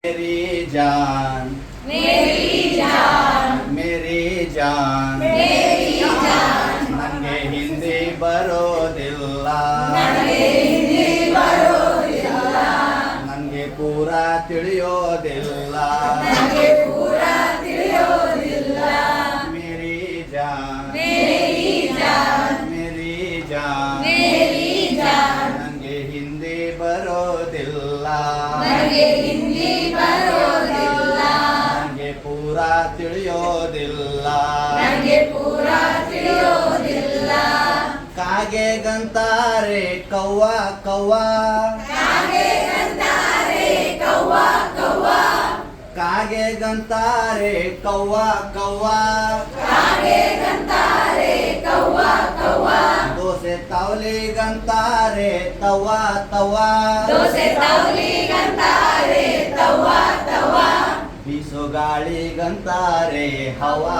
मेरी जान मेरी जान ನಂಗೆ ಹಿಂದಿ ಬರೋದಿಲ್ಲ ನಂಗೆ ಪೂರಾ ತಿಳಿಯೋದಿಲ್ಲ ಮೇರಿ ಜಾನ್ ಮೇರಿ ಜಾನ್ ನಂಗೆ ಹಿಂದಿ ಬರೋದಿಲ್ಲ ನಂಗೆ ಪೂರಾ ತಿಳಿಯೋದಿಲ್ಲ ಕಾಗೆಗಂತಾರೆ ಕವ್ವ ಕವ್ವ ಕಾಗೆಗಂತಾರೆ ಕವ್ವ ಕವ್ವ ದೋಸೆ ತವಲಿಗಂತಾರೆ ತವ್ವ ತವ್ವ ಬೀಸೋ ಗಾಳಿಗಂತಾರೆ ಹವಾ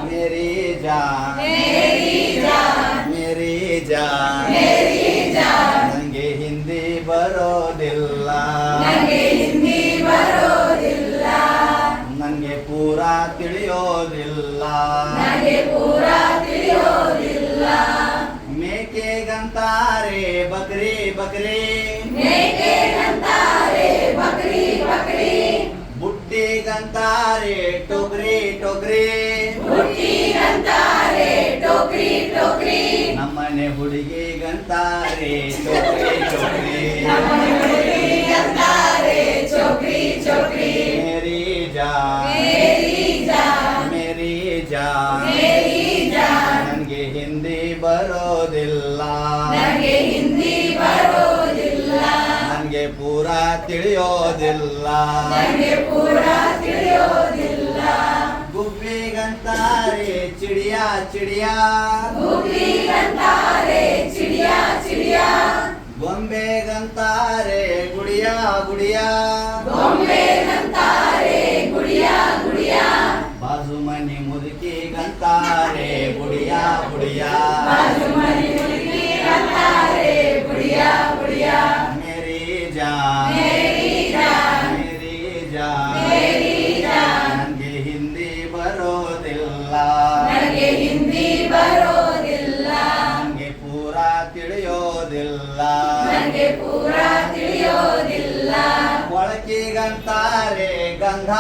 ಮೇರಿ ಜಾನ್ ಮೇರಿ ಜಾನ್ ನಂಗೆ ಹಿಂದಿ ಬರೋದಿಲ್ಲ ನಂಗೆ ಪೂರಾ ತಿಳಿಯೋದಿಲ್ಲ ಮೇಕೆಗಂತಾರೆ ಬಕ್ರಿ ಬುಟ್ಟಿಗಂತಾರೆ ಟೋಕ್ರಿ ನಮ್ಮನೆ ಹುಡುಗಿಗಂತಾರೆ ಚೋಕ್ರಿ ಮೇರಿ ಜಾನ್ ನನಗೆ ಹಿಂದಿ ಬರೋದಿಲ್ಲ ನನಗೆ ಪೂರಾ ತಿಳಿಯೋದಿಲ್ಲ ಗುಬ್ಬಿಗಂತಾರೆ ಚಿಡಿಯಾ ಗೊಂಬೆಗಂತಾರೆ ಗುಡಿಯಾ ಬಾಜು ಮನಿ ಮುದುಕಿಗಂತಾರೆ ಗುಡಿಯಾ ಮೇರಿ ಜಾನ್ ನನಗೆ ಹಿಂದಿ ಬರೋದಿಲ್ಲ ನನಗೆ ಪೂರಾ ತಿಳಿಯೋದಿಲ್ಲ ಕೊಳಕಿಗಂತಾರೆ ಗಂಧ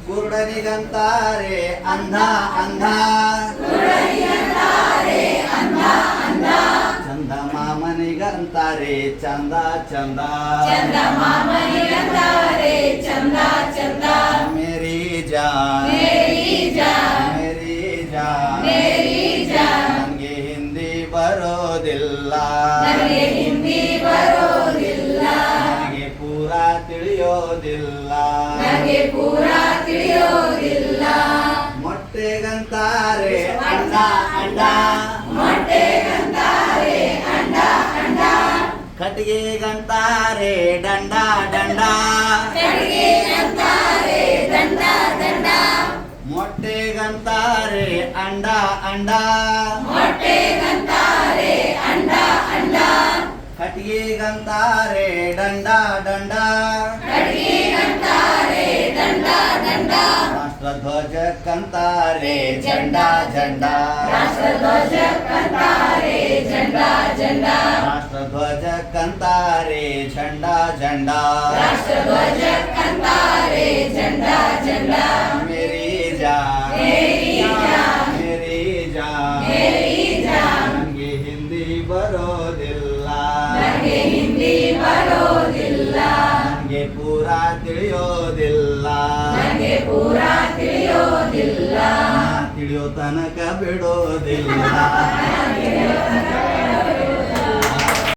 ಕುರುಡನಿಗಂತಾರೆ ಅಂಧ ಚಂದ ಮಾಮನಿಗಂತಾರೆ ಚಂದ ಮೇರಿ ಜಾನ್ ನನಗೆ ಹಿಂದಿ ಬರೋದಿಲ್ಲ ನನಗೆ ಪೂರಾ ತಿಳಿಯೋದಿಲ್ಲ ಮೊಟ್ಟೆಗಂತಾರೆ ಅಂಡ ಕಟ್ಟಿಗೆಗಂತಾರೆ ದಂಡ ಮೊಟ್ಟೆಗಂತಾರೆ ಅಂಡ ಕಟ್ಟಿಗೆಗಂತಾರೆ ದಂಡ ರಾಷ್ಟ್ರಧ್ವಜಕ್ಕಂತಾರೆ ಜಂಡಾ ರಾಷ್ಟ್ರಧ್ವಜಕ್ಕಂತಾರೆ ಝಂಡಾ ಮೇರಿ ಜಾನ್ ನನಗೆ ಹಿಂದಿ ಬರೋದಿಲ್ಲ ನನಗೆ ಪೂರಾ ತಿಳಿಯೋದಿಲ್ಲ ತಿಳಿಯೋ ತನಕ ಬಿಡೋದಿಲ್ಲ